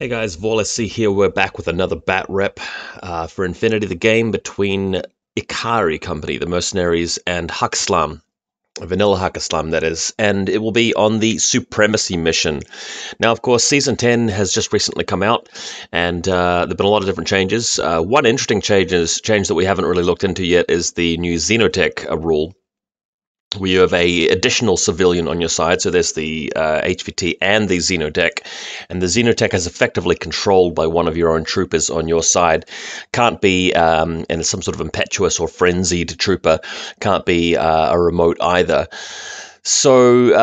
Hey guys, VaulSC here. We're back with another bat rep for infiNity, the game between Ikari company, the mercenaries, and Haqqislam, vanilla Haqqislam that is, and it will be on the Supremacy mission. Now, of course, Season 10 has just recently come out, and there have been a lot of different changes. One interesting change that we haven't really looked into yet is the new Xenotech rule, where you have a additional civilian on your side. So there's the HVT and the Xenotech, and the Xenotech is effectively controlled by one of your own troopers on your side. Can't be and some sort of impetuous or frenzied trooper. Can't be a remote either. So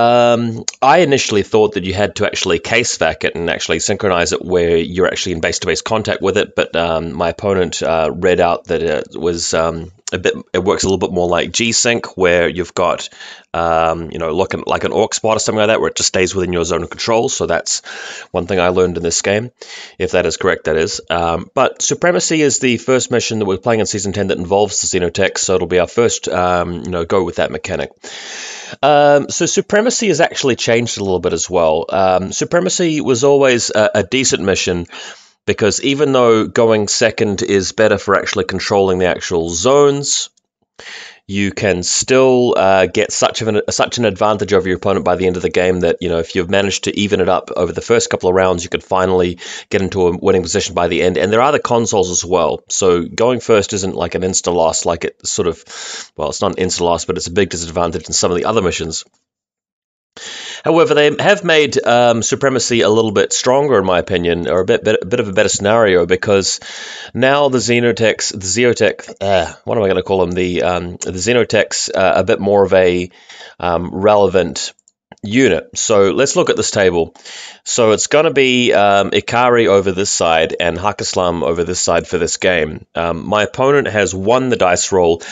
I initially thought that you had to actually case vac it and actually synchronize it where you're actually in base-to-base contact with it, but my opponent read out that it was it works a little bit more like G-Sync, where you've got looking like an orc spot or something like that, where it just stays within your zone of control. So that's one thing I learned in this game, if that is correct, that is. But Supremacy is the first mission that we're playing in Season 10 that involves the Xenotech, so it'll be our first go with that mechanic. So Supremacy has actually changed a little bit as well. Supremacy was always a decent mission, because even though going second is better for actually controlling the actual zones, you can still get such an advantage over your opponent by the end of the game that, if you've managed to even it up over the first couple of rounds, you could finally get into a winning position by the end. And there are the consoles as well. So going first isn't like an insta-loss, like it sort of, well, it's not an insta-loss, but it's a big disadvantage in some of the other missions. However, they have made Supremacy a little bit stronger, in my opinion, or a bit of a better scenario, because now the Xenotechs, what am I going to call them? The Xenotechs, a bit more of a relevant unit. So let's look at this table. So it's going to be Ikari over this side and Haqqislam over this side for this game. My opponent has won the dice roll.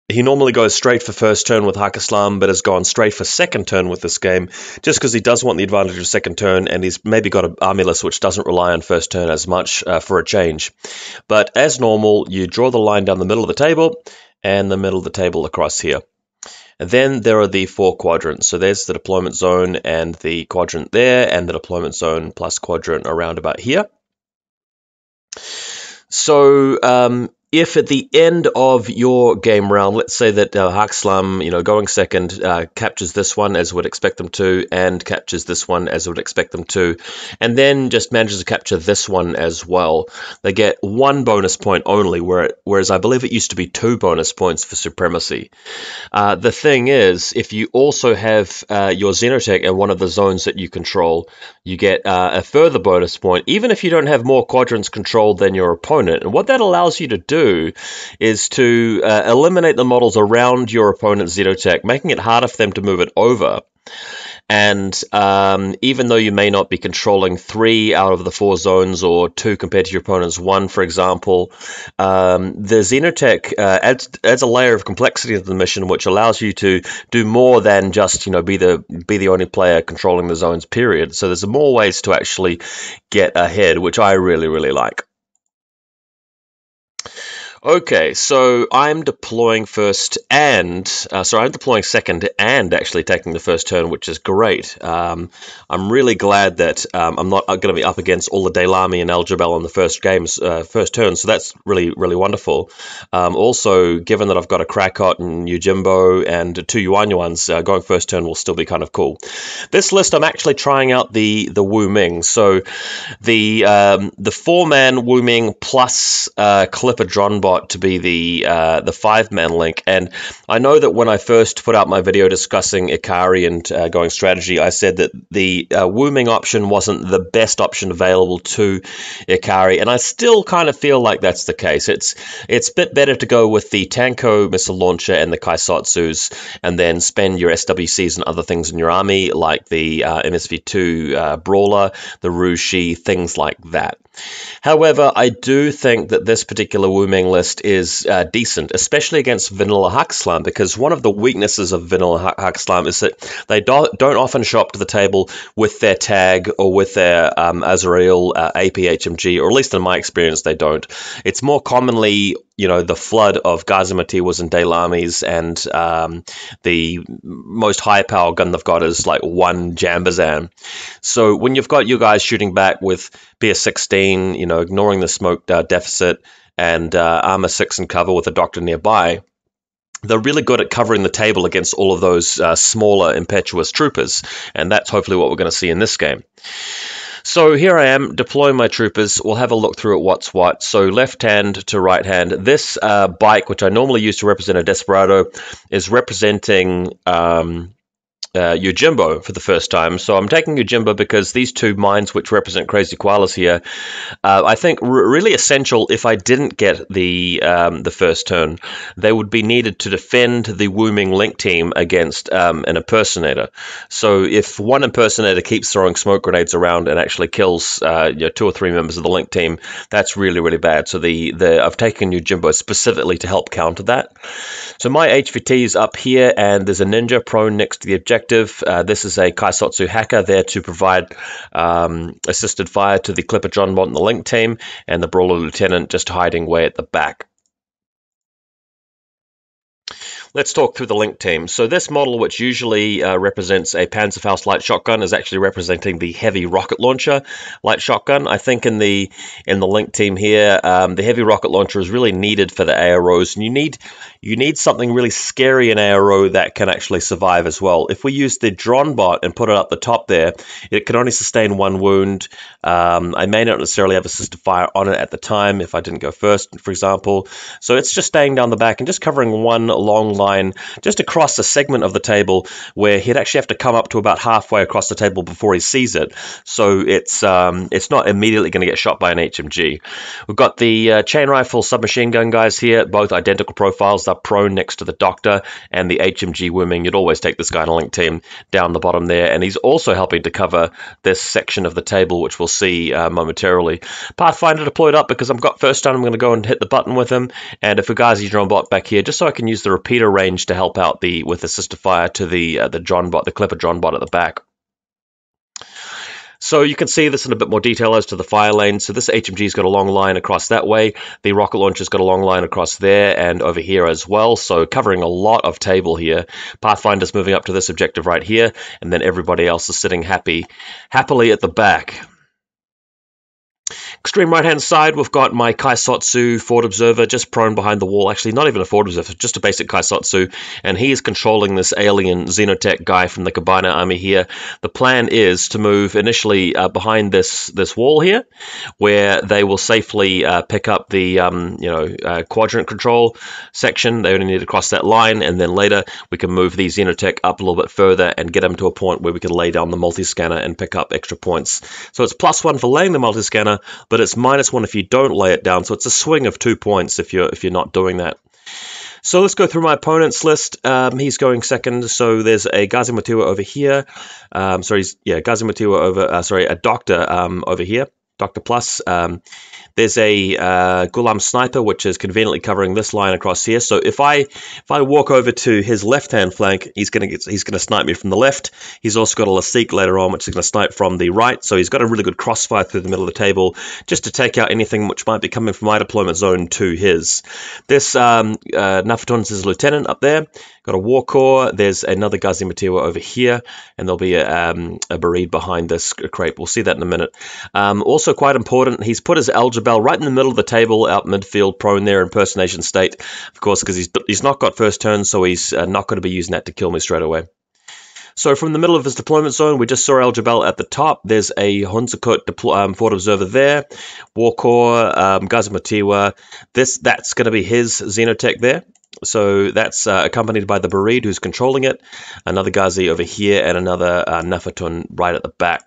He normally goes straight for first turn with Haqqislam, but has gone straight for second turn with this game, just because he does want the advantage of second turn, and he's maybe got an army list which doesn't rely on first turn as much for a change. But as normal, you draw the line down the middle of the table, and the middle of the table across here. And then there are the 4 quadrants. So there's the deployment zone and the quadrant there, and the deployment zone plus quadrant around about here. So if at the end of your game round, let's say that Haqqislam, going second, captures this one as would expect them to, and captures this one as would expect them to, and then just manages to capture this one as well, they get 1 bonus point only, whereas I believe it used to be 2 bonus points for Supremacy. The thing is, if you also have your Xenotech in one of the zones that you control, you get a further bonus point, even if you don't have more quadrants controlled than your opponent. And what that allows you to do is to eliminate the models around your opponent's Xenotech, making it harder for them to move it over. And even though you may not be controlling 3 out of the 4 zones, or 2 compared to your opponent's 1, for example, the Xenotech adds a layer of complexity to the mission, which allows you to do more than just be the only player controlling the zones, period. So there's more ways to actually get ahead, which I really, really like. Okay, so I'm deploying first and, I'm deploying second and actually taking the first turn, which is great. I'm really glad that I'm not going to be up against all the Daylami and Aljabel on the first turn, so that's really, really wonderful. Also, given that I've got a Krakot and Yujimbo and 2 Yuanyuans, going first turn will still be kind of cool. This list, I'm actually trying out the Wu Ming, so the 4-man Wu Ming plus Clipper Dronbot to be the 5-man link. And I know that when I first put out my video discussing Ikari and going strategy, I said that the Wu Ming option wasn't the best option available to Ikari, and I still kind of feel like that's the case. It's a bit better to go with the Tanko missile launcher and the Kaisatsus, and then spend your SWCs and other things in your army, like the MSV2 Brawler, the Rushi, things like that. However, I do think that this particular Wu Ming list is decent, especially against vanilla Haqqislam, because one of the weaknesses of vanilla Haqqislam is that they don't often show up to the table with their tag or with their Azrael APHMG, or at least in my experience, they don't. It's more commonly, you know, the flood of Gazimatiwas and Daylamis, and the most high power gun they've got is like one Jambazan. So when you've got you guys shooting back with PS16, you know, ignoring the smoke deficit, and armor 6 and cover with a doctor nearby, they're really good at covering the table against all of those smaller impetuous troopers, and that's hopefully what we're going to see in this game. So here I am deploying my troopers. We'll have a look through at what's what. So left hand to right hand. This bike, which I normally use to represent a Desperado, is representing Yojimbo for the first time. So I'm taking Yojimbo because these two mines, which represent Crazy Koalas here, I think really essential. If I didn't get the first turn, they would be needed to defend the Wooming Link team against an impersonator. So if one impersonator keeps throwing smoke grenades around and actually kills 2 or 3 members of the Link team, that's really, really bad. So I've taken Yojimbo specifically to help counter that. So my HVT is up here, and there's a ninja prone next to the objective. This is a Kaisotsu hacker there to provide assisted fire to the Clipper John Bot and the Link team, and the Brawler Lieutenant just hiding way at the back. Let's talk through the Link team. So this model, which usually represents a Panzerfaust light shotgun, is actually representing the heavy rocket launcher light shotgun. I think in the Link team here, the heavy rocket launcher is really needed for the AROs, and you need something really scary in ARO that can actually survive as well. If we use the Dron Bot and put it up the top there, it can only sustain 1 wound. I may not necessarily have assisted fire on it at the time if I didn't go first, for example. So it's just staying down the back and just covering one long line just across a segment of the table where he'd actually have to come up to about halfway across the table before he sees it. So it's not immediately going to get shot by an HMG. We've got the chain rifle submachine gun guys here, both identical profiles. They're prone next to the doctor and the HMG Wooming. You'd always take this guy in a Link team down the bottom there, and he's also helping to cover this section of the table, which we'll see momentarily. Pathfinder deployed up because I've got first time. I'm going to go and hit the button with him, and a Fugazi drone bot back here just so I can use the repeater range to help out with assisted fire to the John Bot, the Clipper John Bot at the back. So you can see this in a bit more detail as to the fire lane. So this HMG's got a long line across that way. The rocket launcher's got a long line across there and over here as well. So covering a lot of table here. Pathfinder's moving up to this objective right here, and then everybody else is sitting happily at the back. Extreme right-hand side, we've got my Kaisotsu Forward Observer just prone behind the wall. Actually, not even a Forward Observer, just a basic Kaisotsu. And he is controlling this alien Xenotech guy from the Cabana army here. The plan is to move initially behind this wall here, where they will safely pick up the quadrant control section. They only need to cross that line, and then later we can move the Xenotech up a little bit further and get them to a point where we can lay down the multi-scanner and pick up extra points. So it's +1 for laying the multi-scanner, but it's -1 if you don't lay it down. So it's a swing of 2 points if you're not doing that. So let's go through my opponent's list. He's going second. So there's a Gazimatiwa over here. Gazimatiwa over. A Doctor over here. Doctor Plus. There's a Gulam Sniper, which is conveniently covering this line across here. So if I walk over to his left-hand flank, he's gonna snipe me from the left. He's also got a Lasik later on, which is gonna snipe from the right. So he's got a really good crossfire through the middle of the table, just to take out anything which might be coming from my deployment zone to his. This Nafaton's his lieutenant up there. Got a War Core. There's another Gazimatiwa over here, and there'll be a Bereed behind this crate. We'll see that in a minute. Also quite important, he's put his Algebel right in the middle of the table, out midfield, prone there, impersonation state, of course, because he's not got first turn, so he's not going to be using that to kill me straight away. So from the middle of his deployment zone, we just saw Algebel at the top. There's a Hunzakut Forward Observer there, War Core, Gazimatiwa. That's going to be his Xenotech there. So that's accompanied by the Bereed, who's controlling it, another Ghazi over here, and another Nafatun right at the back.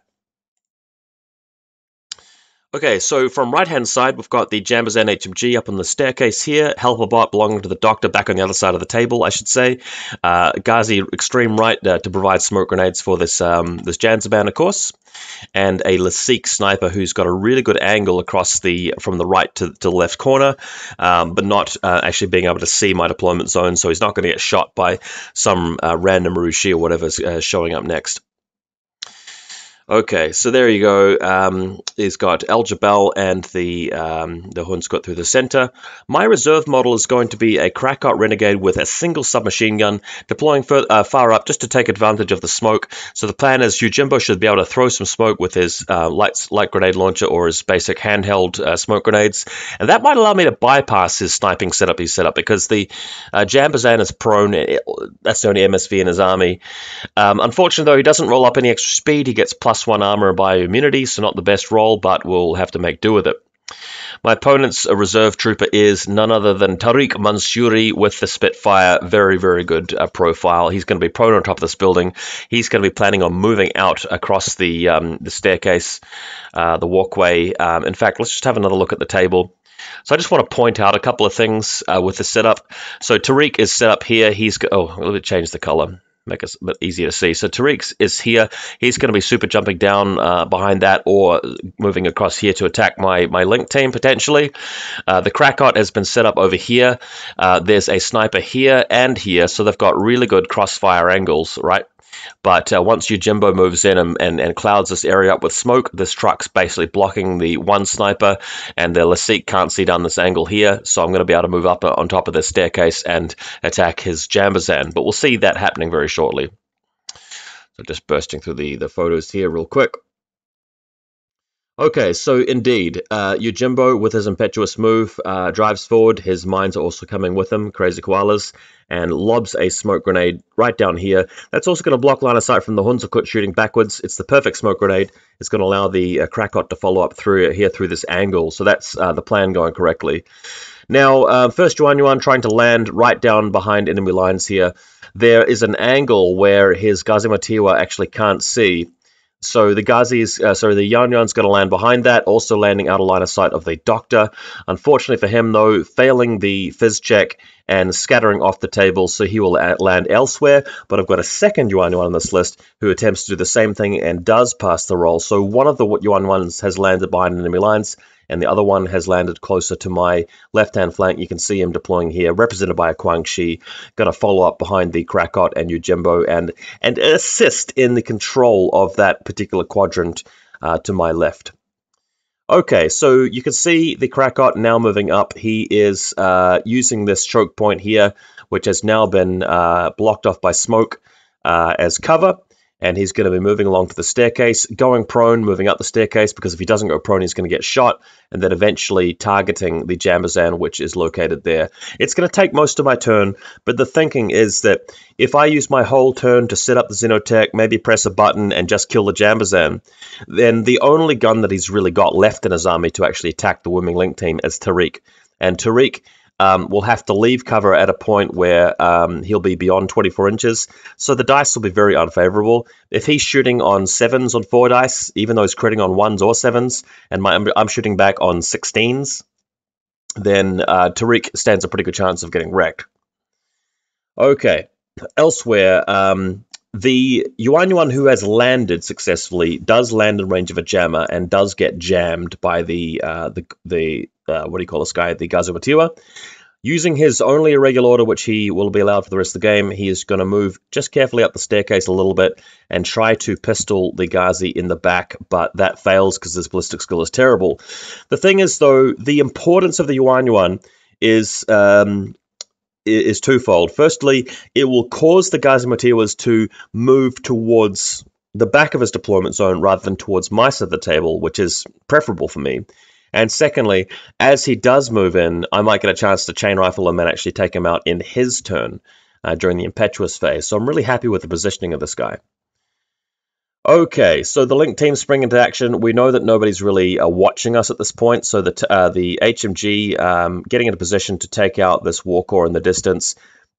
Okay, so from right-hand side, we've got the Jambazan HMG up on the staircase here. Helper bot belonging to the doctor back on the other side of the table, I should say. Ghazi extreme right to provide smoke grenades for this this Janzaban, of course. And a Lasik sniper who's got a really good angle across from the right to the left corner, but not actually being able to see my deployment zone, so he's not going to get shot by some random Rushi or whatever's showing up next. Okay, so there you go. He's got El Jabal and the Hunskut through the center. My reserve model is going to be a Krakot Renegade with a single submachine gun, deploying far up just to take advantage of the smoke. So the plan is Yojimbo should be able to throw some smoke with his light grenade launcher or his basic handheld smoke grenades, and that might allow me to bypass his sniping setup he's set up, because the Jambazan is prone. That's the only MSV in his army. Unfortunately, though, he doesn't roll up any extra speed. He gets +1 armor and bioimmunity, so not the best roll, but we'll have to make do with it. My opponent's reserve trooper is none other than Tariq Mansouri with the Spitfire. Very, very good profile. He's going to be prone on top of this building. He's going to be planning on moving out across the staircase, the walkway. In fact, let's just have another look at the table. So I just want to point out a couple of things with the setup. So Tariq is set up here. Let me change the color, make it a bit easier to see. So Tariq is here. He's going to be super jumping down behind that, or moving across here to attack my link team potentially. The Krakot has been set up over here. There's a sniper here and here, so they've got really good crossfire angles, right? But once Yojimbo moves in and clouds this area up with smoke, this truck's basically blocking the one sniper, and the Lasik can't see down this angle here, so I'm going to be able to move up on top of this staircase and attack his Jambazan. But we'll see that happening very shortly. So just bursting through the photos here real quick. Okay, so indeed, Yojimbo, with his impetuous move, drives forward. His mines are also coming with him, crazy koalas, and lobs a smoke grenade right down here. That's also going to block line of sight from the Hunskut shooting backwards. It's the perfect smoke grenade. It's going to allow the Krakot to follow up through this angle. So that's the plan going correctly. Now, first Yuan trying to land right down behind enemy lines here. There is an angle where his Gazimatiwa actually can't see. So the Yuan's going to land behind that, also landing out of line of sight of the doctor. Unfortunately for him, though, failing the fizz check and scattering off the table, so he will land elsewhere. But I've got a second Yuan on this list who attempts to do the same thing and does pass the roll. So one of the Yuan has landed behind enemy lines, and the other one has landed closer to my left-hand flank. You can see him deploying here, represented by a Guangxi, going to follow up behind the Krakot and Yojimbo and assist in the control of that particular quadrant to my left. Okay, so you can see the Krakot now moving up. He is using this choke point here, which has now been blocked off by smoke as cover. And he's going to be moving along to the staircase, going prone, moving up the staircase, because if he doesn't go prone, he's going to get shot, and then eventually targeting the Jambazan, which is located there. It's going to take most of my turn, but the thinking is that if I use my whole turn to set up the Xenotech, maybe press a button and just kill the Jambazan, then the only gun that he's really got left in his army to actually attack the Wooming Link team is Tariq. And Tariq will have to leave cover at a point where he'll be beyond 24 inches, so the dice will be very unfavorable. If he's shooting on 7s on 4 dice, even though he's critting on 1s or 7s, and I'm shooting back on 16s, then Tariq stands a pretty good chance of getting wrecked. Okay, elsewhere, the Yuan who has landed successfully does land in range of a jammer and does get jammed by the what do you call this guy, the Gazumatiwa. Using his only irregular order, which he will be allowed for the rest of the game, he is going to move just carefully up the staircase a little bit and try to pistol the Ghazi in the back, but that fails because his ballistic skill is terrible. The thing is, though, the importance of the Yuan is twofold. Firstly, it will cause the Gazimatiwas to move towards the back of his deployment zone rather than towards my side of the table, which is preferable for me. And secondly, as he does move in, I might get a chance to chain rifle him and actually take him out in his turn during the impetuous phase. So I'm really happy with the positioning of this guy. Okay, so the Link team spring into action. We know that nobody's really watching us at this point, so the HMG getting into position to take out this Warcore in the distance.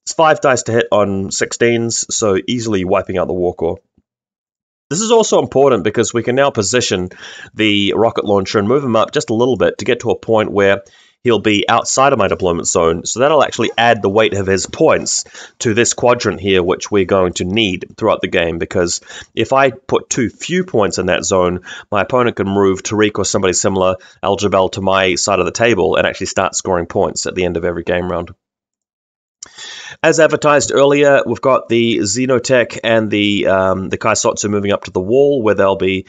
It's 5 dice to hit on 16s, so easily wiping out the Warcore. This is also important because we can now position the rocket launcher and move him up just a little bit to get to a point where he'll be outside of my deployment zone. So that'll actually add the weight of his points to this quadrant here, which we're going to need throughout the game, because if I put too few points in that zone, my opponent can move Tariq or somebody similar, Al-Jabal, to my side of the table and actually start scoring points at the end of every game round. As advertised earlier, we've got the Xenotech and the Kaisotsu moving up to the wall, where they'll be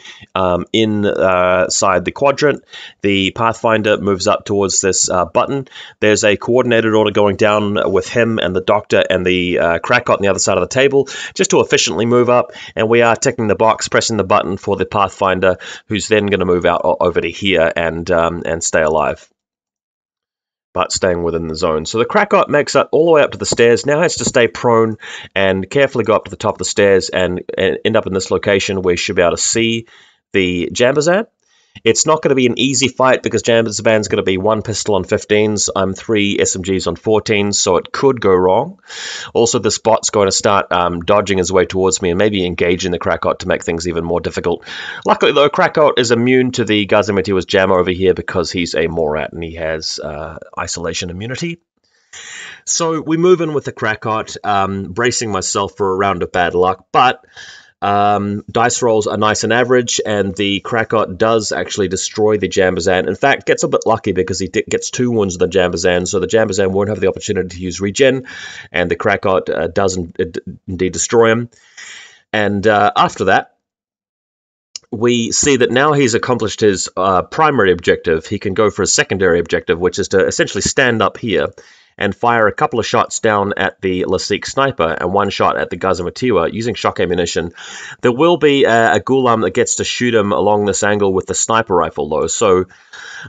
inside the quadrant. The Pathfinder moves up towards this button. There's a coordinated order going down with him and the Doctor and the Krakot on the other side of the table, just to efficiently move up. And we are ticking the box, pressing the button for the Pathfinder, who's then going to move out over to here and stay alive, but staying within the zone. So the Krakot makes it all the way up to the stairs, now has to stay prone and carefully go up to the top of the stairs and end up in this location where you should be able to see the Jambazan. It's not going to be an easy fight because Jambazan's going to be 1 pistol on 15s. I'm 3 SMGs on 14s, so it could go wrong. Also, this bot's going to start dodging his way towards me and maybe engaging the Krakot to make things even more difficult. Luckily, though, Krakot is immune to the Gazimatiwa's jammer over here because he's a Morat and he has isolation immunity. So we move in with the Krakot, bracing myself for a round of bad luck, but dice rolls are nice and average, and the Krakot does actually destroy the Jambazan. In fact, gets a bit lucky because he gets 2 wounds of the Jambazan, so the Jambazan won't have the opportunity to use regen, and the Krakot does indeed destroy him. And after that, we see that now he's accomplished his primary objective. He can go for a secondary objective, which is to essentially stand up here and fire a couple of shots down at the Lasik sniper and 1 shot at the Gazimatiwa using shock ammunition. There will be a Ghulam that gets to shoot him along this angle with the sniper rifle, though. So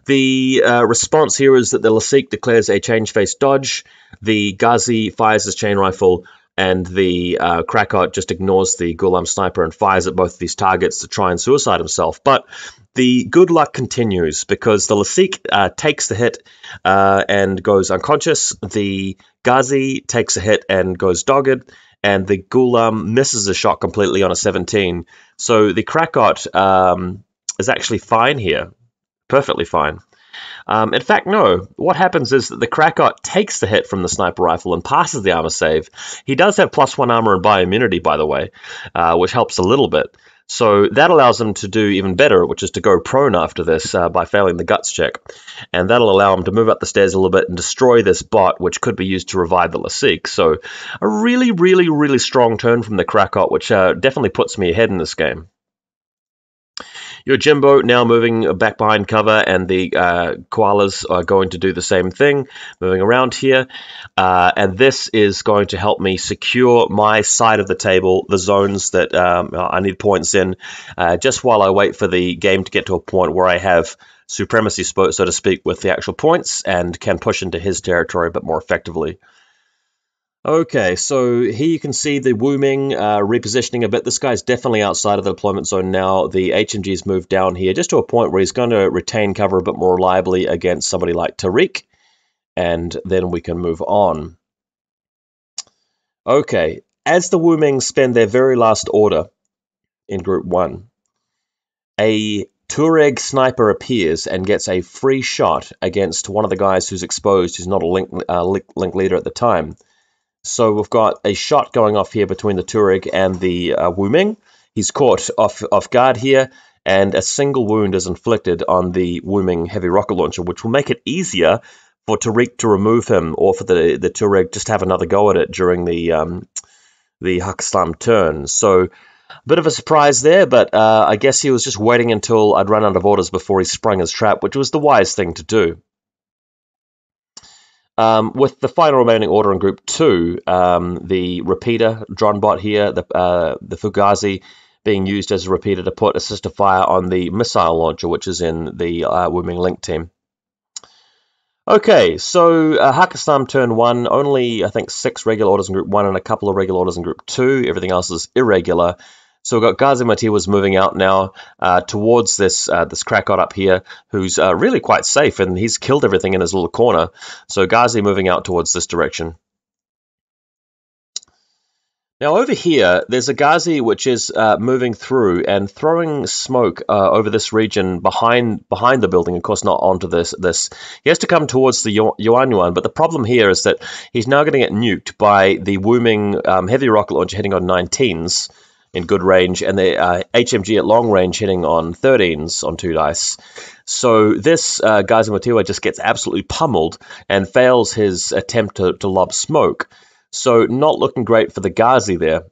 the response here is that the Lasik declares a change face dodge, the Ghazi fires his chain rifle, and the Krakot just ignores the Ghulam sniper and fires at both of these targets to try and suicide himself. But the good luck continues because the Lasik takes the hit and goes unconscious. The Ghazi takes a hit and goes dogged. And the Ghulam misses a shot completely on a 17. So the Krakot is actually fine here. Perfectly fine. In fact, no. What happens is that the Krakot takes the hit from the sniper rifle and passes the armor save. He does have +1 armor and bioimmunity, by the way, which helps a little bit. So that allows him to do even better, which is to go prone after this by failing the guts check. And that'll allow him to move up the stairs a little bit and destroy this bot, which could be used to revive the Lasik. So a really, really, really strong turn from the Krakot, which definitely puts me ahead in this game. Your Jimbo now moving back behind cover, and the koalas are going to do the same thing, moving around here. And this is going to help me secure my side of the table, the zones that I need points in, just while I wait for the game to get to a point where I have supremacy, so to speak, with the actual points and can push into his territory a bit more effectively. Okay, so here you can see the Wuming repositioning a bit. This guy's definitely outside of the deployment zone now. The HMG's moved down here just to a point where he's going to retain cover a bit more reliably against somebody like Tariq, and then we can move on. Okay, as the Wuming spend their very last order in Group 1, a Tuareg sniper appears and gets a free shot against one of the guys who's exposed, who's not a link leader at the time. So we've got a shot going off here between the Tuareg and the Wuming. He's caught off guard here, and a single wound is inflicted on the Wuming heavy rocket launcher, which will make it easier for Tariq to remove him, or for the Tuareg just have another go at it during the Haqqislam turn. So a bit of a surprise there, but I guess he was just waiting until I'd run out of orders before he sprung his trap, which was the wise thing to do. With the final remaining order in Group 2, the repeater drone bot here, the Fugazi, being used as a repeater to put assist to fire on the missile launcher, which is in the Wuming Link team. Okay, so Haqqislam turn 1, only I think 6 regular orders in Group 1 and a couple of regular orders in Group 2. Everything else is irregular. So we've got Gazimatiwa's moving out now towards this Krakot up here, who's really quite safe, and he's killed everything in his little corner. So Ghazi moving out towards this direction. Now over here, there's a Ghazi which is moving through and throwing smoke over this region behind the building. Of course, not onto this. He has to come towards the Yuan, but the problem here is that he's now going to get nuked by the Wooming heavy rocket launcher hitting on 19s in good range, and the HMG at long range hitting on 13s on 2 dice. So this Ghazi Motiwa just gets absolutely pummeled and fails his attempt to lob smoke. So not looking great for the Ghazi there.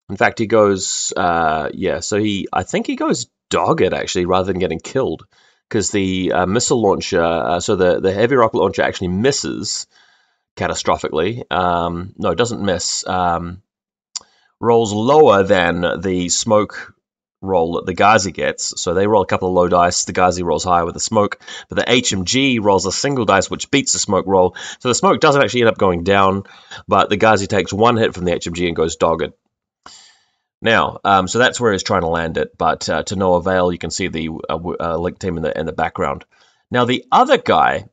In fact, he goes, I think he goes dogged actually, rather than getting killed, because the missile launcher, so the heavy rocket launcher actually misses catastrophically. No, it doesn't miss. Rolls lower than the smoke roll that the Ghazi gets. So they roll a couple of low dice, the Ghazi rolls higher with the smoke, but the HMG rolls a single dice which beats the smoke roll. So the smoke doesn't actually end up going down, but the Ghazi takes 1 hit from the HMG and goes dogged. Now, so that's where he's trying to land it, but to no avail. You can see the link team in the background. Now the other guy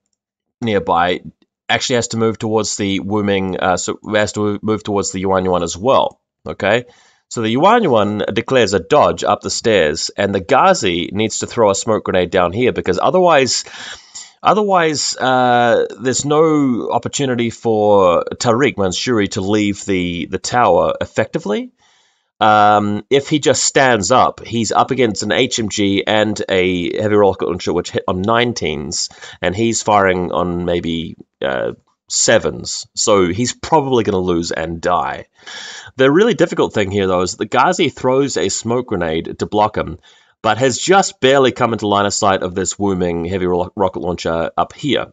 nearby actually has to move towards the Wooming, so has to move towards the Yuan as well. Okay, so the Yuan declares a dodge up the stairs, and the Ghazi needs to throw a smoke grenade down here, because otherwise there's no opportunity for Tariq Mansouri to leave the tower effectively. If he just stands up, he's up against an HMG and a heavy rocket launcher which hit on 19s, and he's firing on maybe 7s, so he's probably going to lose and die. The really difficult thing here, though, is that the Ghazi throws a smoke grenade to block him, but has just barely come into line of sight of this Wooming heavy rocket launcher up here,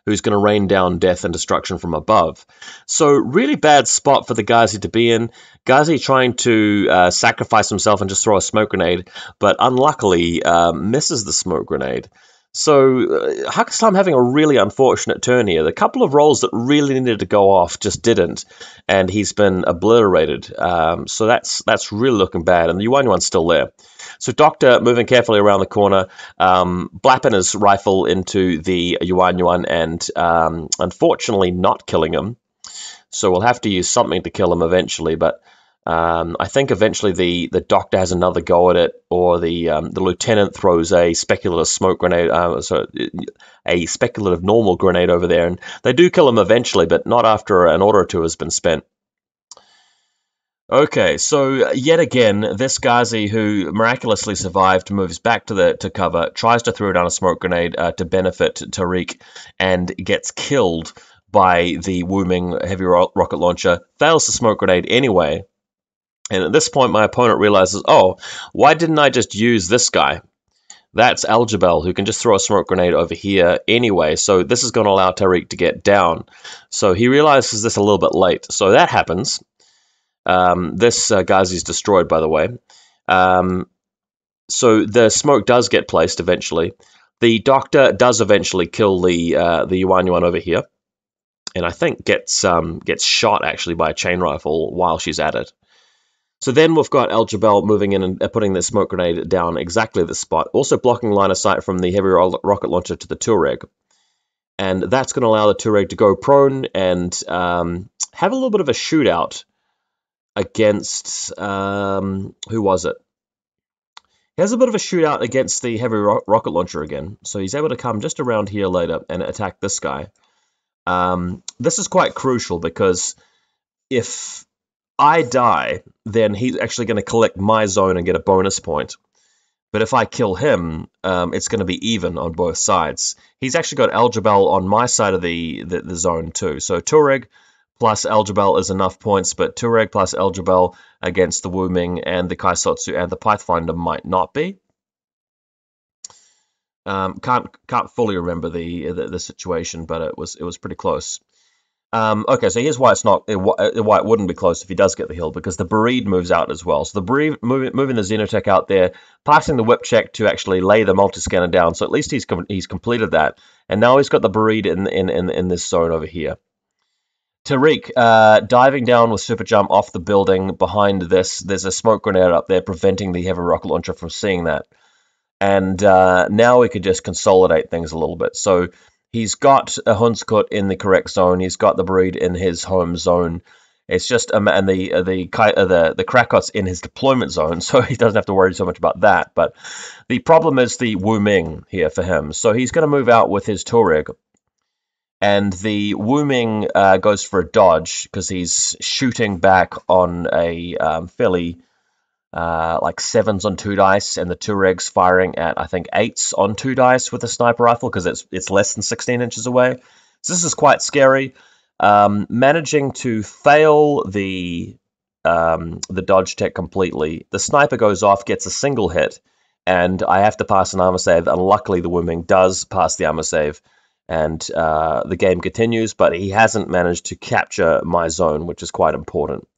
who's going to rain down death and destruction from above. So really bad spot for the Ghazi to be in. Ghazi trying to sacrifice himself and just throw a smoke grenade, but unluckily misses the smoke grenade. So Haqqislam having a really unfortunate turn here. The couple of rolls that really needed to go off just didn't, and he's been obliterated. So that's really looking bad, and the Yuan's still there. So Doctor moving carefully around the corner, blapping his rifle into the Yuan, and unfortunately not killing him. So we'll have to use something to kill him eventually, but I think eventually the Doctor has another go at it, or the Lieutenant throws a speculative smoke grenade, a speculative normal grenade over there, and they do kill him eventually, but not after an order or two has been spent. Okay, so yet again, this Ghazi, who miraculously survived, moves back to cover, tries to throw down a smoke grenade to benefit Tariq, and gets killed by the Wooming heavy rocket launcher, fails the smoke grenade anyway. And at this point, my opponent realizes, oh, why didn't I just use this guy? That's Al-Jabal, who can just throw a smoke grenade over here anyway, so this is going to allow Tariq to get down. So he realizes this a little bit late. So that happens. This Ghazi is destroyed, by the way. So the smoke does get placed eventually. The Doctor does eventually kill the Yuan over here, and I think gets shot actually by a chain rifle while she's at it. So then we've got Al-Jabal moving in and putting the smoke grenade down exactly this spot, also blocking line of sight from the heavy rocket launcher to the Tuareg. And that's going to allow the Tuareg to go prone and have a little bit of a shootout against, who was it? He has a bit of a shootout against the heavy rocket launcher again, so he's able to come just around here later and attack this guy. This is quite crucial, because if I die, then he's actually going to collect my zone and get a bonus point. But if I kill him, it's going to be even on both sides. He's actually got Al-Jabal on my side of the zone too. So Tuareg plus Al-Jabal is enough points, but Tuareg plus Al-Jabal against the Wooming and the Kaisotsu and the Pathfinder might not be. Can't fully remember the situation, but it was pretty close. Okay, so here's why why it wouldn't be close if he does get the hill, because the Bereed moves out as well. So the Bereed moving the Xenotech out there, passing the whip check to actually lay the multi-scanner down. So at least he's completed that, and now he's got the Bereed in this zone over here. Tariq diving down with super jump off the building behind this. There's a smoke grenade up there preventing the heavy rocket launcher from seeing that. And now we could just consolidate things a little bit. So he's got a Hunskut in the correct zone. He's got the Bereed in his home zone. It's just and the Krakat's in his deployment zone, so he doesn't have to worry so much about that. But the problem is the Wu Ming here for him. So he's going to move out with his Tuareg, and the Wu Ming goes for a dodge because he's shooting back on a fairly like 7s on 2 dice, and the Tuareg's firing at, I think, 8s on 2 dice with a sniper rifle because it's less than 16 inches away. So this is quite scary. Managing to fail the dodge tech completely, the sniper goes off, gets a single hit, and I have to pass an armor save, and luckily the Wu Ming does pass the armor save, and the game continues, but he hasn't managed to capture my zone, which is quite important.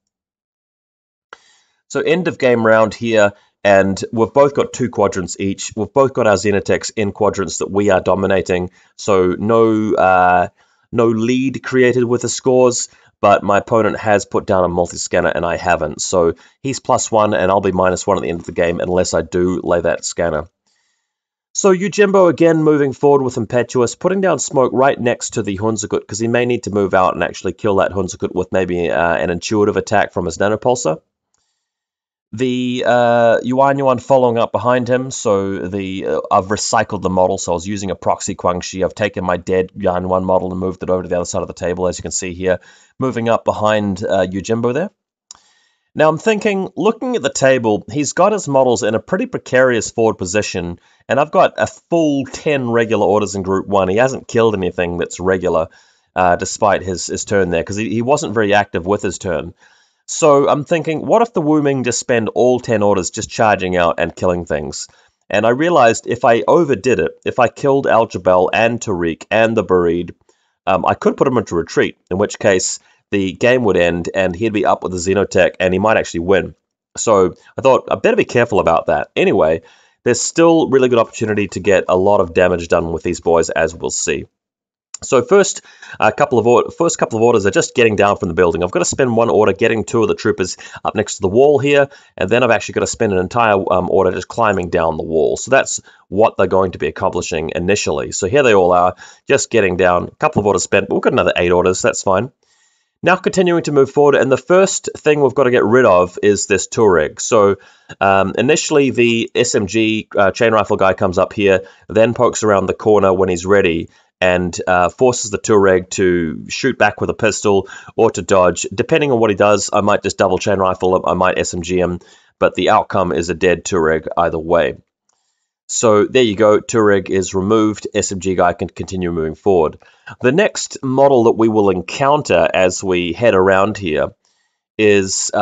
So end of game round here, and we've both got 2 quadrants each. We've both got our Xenotechs in quadrants that we are dominating, so no lead created with the scores, but my opponent has put down a multi-scanner and I haven't. So he's +1 and I'll be -1 at the end of the game unless I do lay that scanner. So Yojimbo again moving forward with Impetuous, putting down smoke right next to the Hunzakut because he may need to move out and actually kill that Hunzakut with maybe an intuitive attack from his nanopulsar. The Yuan following up behind him, so I've recycled the model, so I was using a proxy Guangxi. I've taken my dead Yuan model and moved it over to the other side of the table, as you can see here, moving up behind Yojimbo there. Now I'm thinking, looking at the table, he's got his models in a pretty precarious forward position, and I've got a full 10 regular orders in Group 1. He hasn't killed anything that's regular, despite his turn there, because he wasn't very active with his turn. So I'm thinking, what if the Wu Ming just spend all 10 orders just charging out and killing things? And I realized if I overdid it, if I killed Al-Jabal and Tariq and the Buried, I could put him into retreat, in which case the game would end and he'd be up with the Xenotech and he might actually win. So I thought I better be careful about that. Anyway, there's still really good opportunity to get a lot of damage done with these boys, as we'll see. So first couple of orders are just getting down from the building. I've got to spend 1 order getting 2 of the troopers up next to the wall here, and then I've actually got to spend an entire order just climbing down the wall. So that's what they're going to be accomplishing initially. So here they all are, just getting down. A couple of orders spent, but we've got another 8 orders. That's fine. Now continuing to move forward, and the first thing we've got to get rid of is this Tuareg. So initially the SMG chain rifle guy comes up here, then pokes around the corner when he's ready, and forces the Tuareg to shoot back with a pistol or to dodge. Depending on what he does, I might just double chain rifle him, I might SMG him, but the outcome is a dead Tuareg either way. So there you go, Tuareg is removed, SMG guy can continue moving forward. The next model that we will encounter as we head around here is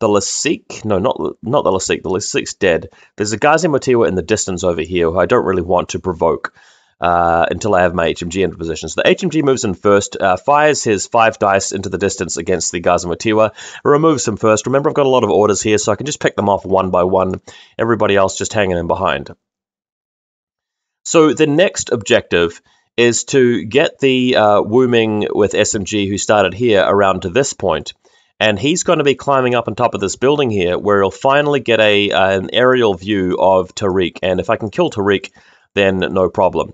the Lasik. No, not the Lasik. The Lasik's dead. There's a Ghazi Motiwa in the distance over here who I don't really want to provoke until I have my HMG into position. So the HMG moves in first, fires his 5 dice into the distance against the Ghazi Motiwa, removes him first. Remember, I've got a lot of orders here, so I can just pick them off one by one. Everybody else just hanging in behind. So the next objective is to get the Wu Ming with SMG who started here around to this point. And he's going to be climbing up on top of this building here, where he'll finally get an aerial view of Tariq. And if I can kill Tariq, then no problem.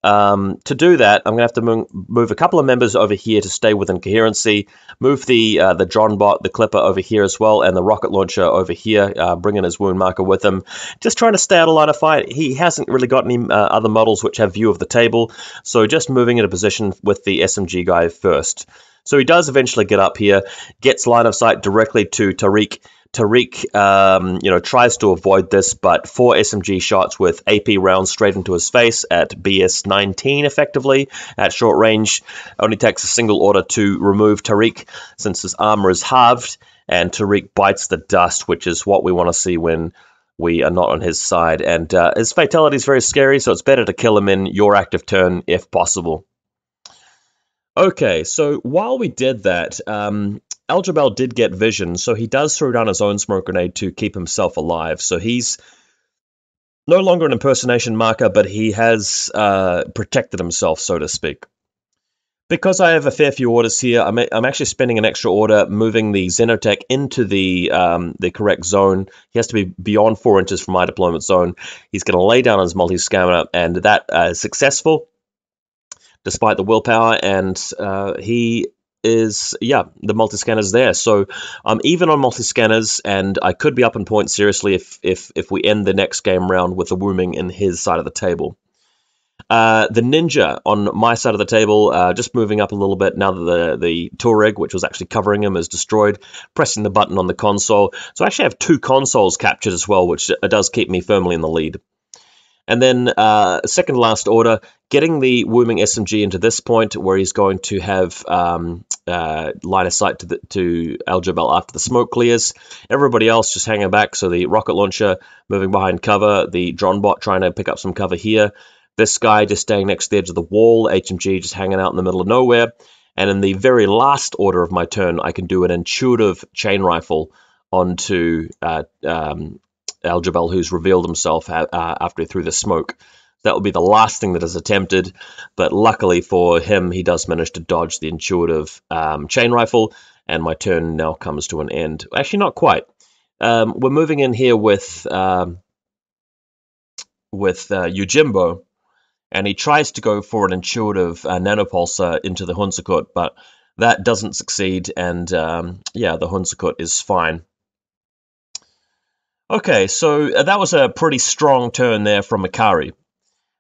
To do that, I'm going to have to move a couple of members over here to stay within coherency, move the drone bot, the clipper over here as well, and the rocket launcher over here, bringing his wound marker with him. Just trying to stay out of line of fight. He hasn't really got any other models which have view of the table, so just moving into position with the SMG guy first. So he does eventually get up here, gets line of sight directly to Tariq. Tariq, tries to avoid this, but 4 SMG shots with AP rounds straight into his face at BS 19, effectively, at short range. Only takes a single order to remove Tariq, since his armor is halved, and Tariq bites the dust, which is what we want to see when we are not on his side. And his fatality is very scary, so it's better to kill him in your active turn, if possible. Okay, so while we did that, Al-Jabal did get vision, so he does throw down his own smoke grenade to keep himself alive. So he's no longer an impersonation marker, but he has protected himself, so to speak. Because I have a fair few orders here, I'm actually spending an extra order moving the Xenotech into the correct zone. He has to be beyond 4 inches from my deployment zone. He's going to lay down his multi-scanner, and that is successful, despite the willpower, and he is, yeah, the multi-scanner's there. So I'm even on multi-scanners, and I could be up in points seriously if we end the next game round with a Wooming in his side of the table. The Ninja on my side of the table, just moving up a little bit now that the Tuareg, which was actually covering him, is destroyed, pressing the button on the console. So I actually have 2 consoles captured as well, which does keep me firmly in the lead. And then second last order, getting the Wooming SMG into this point where he's going to have line of sight to Al-Jabal after the smoke clears. Everybody else just hanging back, so the rocket launcher moving behind cover, the drone bot trying to pick up some cover here. This guy just staying next to the edge of the wall, HMG just hanging out in the middle of nowhere. And in the very last order of my turn, I can do an intuitive chain rifle onto Al-Jabal, who's revealed himself after he threw the smoke. That will be the last thing that is attempted, but luckily for him, he does manage to dodge the intuitive chain rifle, and my turn now comes to an end. Actually, not quite. We're moving in here with Yojimbo, and he tries to go for an intuitive nanopulsar into the Hunsakut, but that doesn't succeed, and yeah, the Hunsakut is fine. Okay, so that was a pretty strong turn there from Ikari.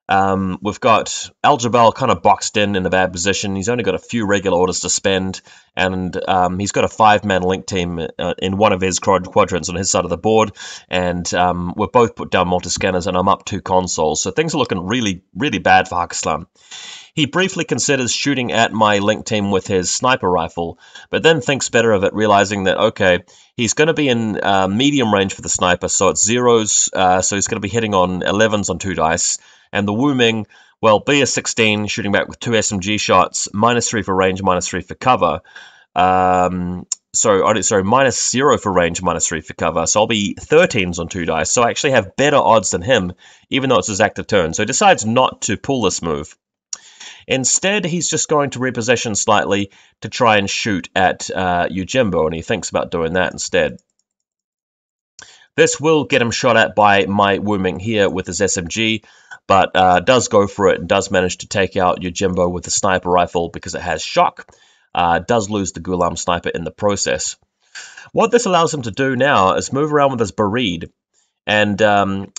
We've got Al-Jabal kind of boxed in a bad position. He's only got a few regular orders to spend, and he's got a 5-man link team in one of his quadrants on his side of the board, and we've both put down multi-scanners, and I'm up 2 consoles, so things are looking really, really bad for Haqqislam. He briefly considers shooting at my link team with his sniper rifle, but then thinks better of it, realizing that, okay, he's going to be in medium range for the sniper, so it's zeros, so he's going to be hitting on 11s on 2 dice. And the Wooming, well, B is 16, shooting back with 2 SMG shots, -3 for range, -3 for cover. Sorry, -0 for range, -3 for cover. So I'll be 13s on 2 dice. So I actually have better odds than him, even though it's his active turn. So he decides not to pull this move. Instead, he's just going to reposition slightly to try and shoot at Yojimbo, and he thinks about doing that instead. This will get him shot at by my Wooming here with his SMG, but does go for it and does manage to take out Yojimbo with the sniper rifle because it has shock. Does lose the Ghulam sniper in the process. What this allows him to do now is move around with his Bareed, and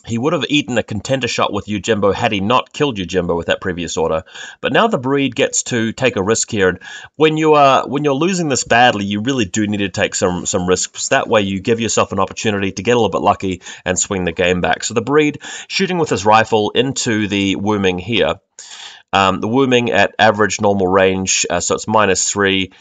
he would have eaten a contender shot with Yojimbo had he not killed Yojimbo with that previous order. But now the Bareed gets to take a risk here, and when you're losing this badly, you really do need to take some risks. That way you give yourself an opportunity to get a little bit lucky and swing the game back. So the Bareed shooting with his rifle into the Wooming here. The Wooming at average normal range, so it's -3.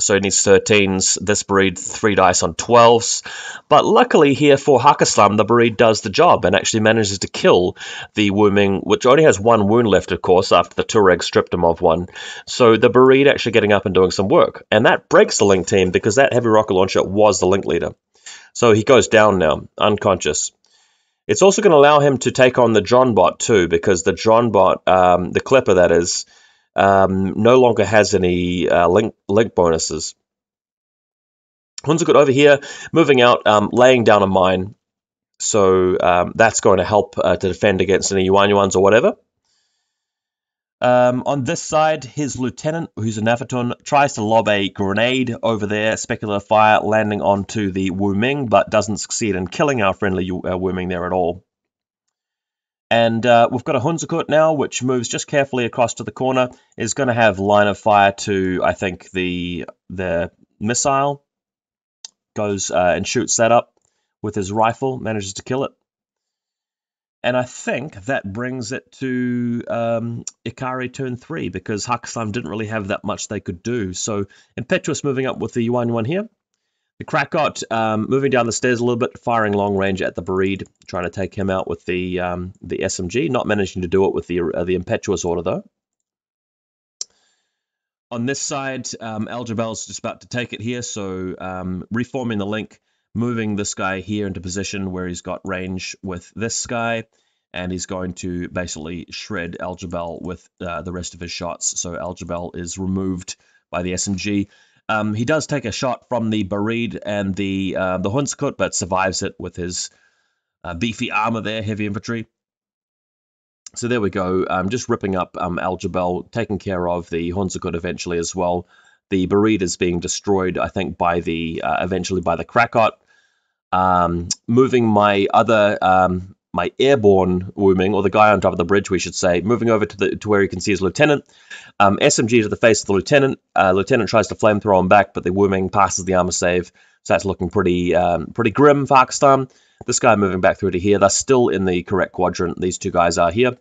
So he needs 13s. This Bareed 3 dice on 12s. But luckily here for Haqqislam, the Bareed does the job and actually manages to kill the Wooming, which only has 1 wound left, of course, after the Tuareg stripped him of 1. So the Bareed actually getting up and doing some work. And that breaks the link team because that heavy rocket launcher was the link leader. So he goes down now, unconscious. It's also going to allow him to take on the drone bot too, because the drone bot, the clipper that is, no longer has any link bonuses. Hunsakut over here, moving out, laying down a mine. So that's going to help to defend against any Yuan-Yuans or whatever. On this side, his lieutenant, who's a Nafatun, tries to lob a grenade over there, speculative fire, landing onto the Wooming, but doesn't succeed in killing our friendly Wooming there at all. And we've got a Hunsakut now, which moves just carefully across to the corner, is going to have line of fire to, I think, the missile. Goes and shoots that up with his rifle, manages to kill it. And I think that brings it to Ikari turn 3, because Haqqislam didn't really have that much they could do. So Impetuous moving up with the Yuan here. The Krakot moving down the stairs a little bit, firing long range at the Bareed, trying to take him out with the SMG, not managing to do it with the Impetuous order though. On this side, Al-Jabal's just about to take it here, so reforming the link, moving this guy here into position where he's got range with this guy, and he's going to basically shred Al-Jabal with the rest of his shots. So Al-Jabal is removed by the SMG. He does take a shot from the Bareed and the Hunsakut, but survives it with his beefy armor there, heavy infantry. So there we go. Just ripping up Aljabel, taking care of the Hunsukut eventually as well. The Bereed is being destroyed, I think, by the eventually by the Krakot. Moving my other my airborne Wuming, or the guy on top of the bridge, we should say, moving over to where you can see his lieutenant. SMG to the face of the lieutenant. Lieutenant tries to flamethrow him back, but the Wuming passes the armor save. So that's looking pretty grim for Haqqislam. This guy moving back through to here. They're still in the correct quadrant. These two guys are here,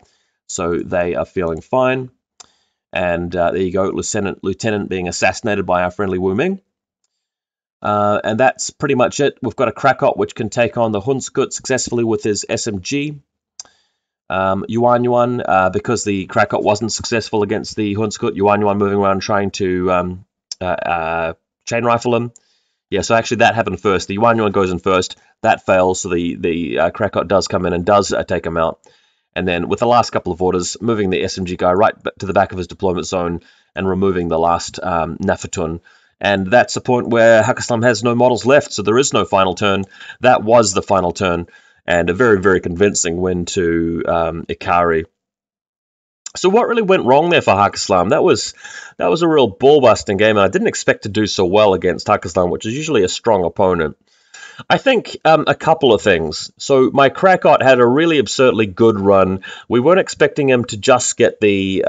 so they are feeling fine. And there you go, Lieutenant being assassinated by our friendly Wuming. And that's pretty much it. We've got a Krakot which can take on the Hunsukut successfully with his SMG. Yuan, because the Krakot wasn't successful against the Hunsukut, Yuan moving around trying to chain rifle him. Yeah, so actually that happened first. The Yuan goes in first. That fails, so the Krakot does come in and does take him out. And then with the last couple of orders, moving the SMG guy right to the back of his deployment zone and removing the last Nafatun. And that's the point where Haqqislam has no models left, so there is no final turn. That was the final turn, and a very, very convincing win to Ikari. So what really went wrong there for Haqqislam? That was a real ball-busting game, and I didn't expect to do so well against Haqqislam, which is usually a strong opponent. I think a couple of things. So my Krakot had a really absurdly good run. We weren't expecting him to just get we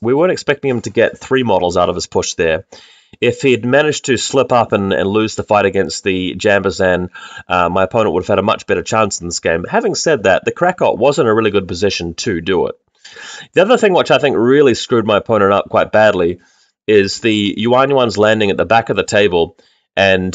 weren't expecting him to get 3 models out of his push there. If he'd managed to slip up and lose the fight against the Jambazan, my opponent would have had a much better chance in this game. Having said that, the Krakot was in a really good position to do it. The other thing which I think really screwed my opponent up quite badly is the Yuan's landing at the back of the table and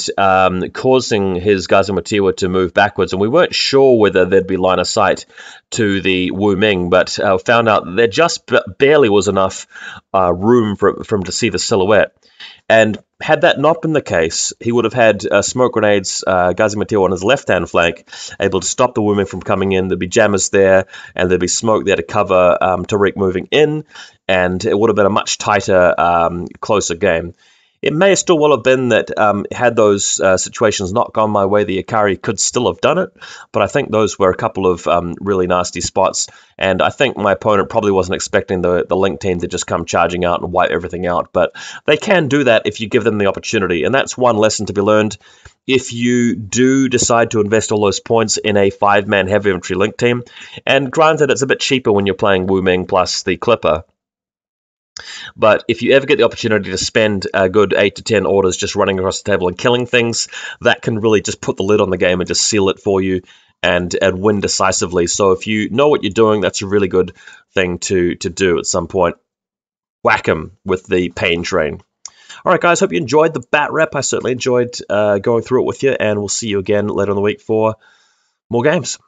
causing his Gazimatiwa to move backwards. And we weren't sure whether there'd be line of sight to the Wu Ming, but found out that there just barely was enough room for him to see the silhouette. And had that not been the case, he would have had smoke grenades, Gazimatiwa on his left-hand flank, able to stop the Wu Ming from coming in. There'd be jammers there, and there'd be smoke there to cover Tariq moving in, and it would have been a much tighter, closer game. It may still well have been that had those situations not gone my way, the Ikari could still have done it, but I think those were a couple of really nasty spots, and I think my opponent probably wasn't expecting the Link team to just come charging out and wipe everything out, but they can do that if you give them the opportunity, and that's one lesson to be learned. If you do decide to invest all those points in a 5-man heavy infantry Link team, and granted it's a bit cheaper when you're playing Wu Ming plus the Clipper, but if you ever get the opportunity to spend a good 8 to 10 orders just running across the table and killing things, that can really just put the lid on the game and just seal it for you and win decisively. So if you know what you're doing, that's a really good thing to do at some point. Whack 'em with the pain train. All right, guys, hope you enjoyed the bat rep. I certainly enjoyed going through it with you, and we'll see you again later in the week for more games.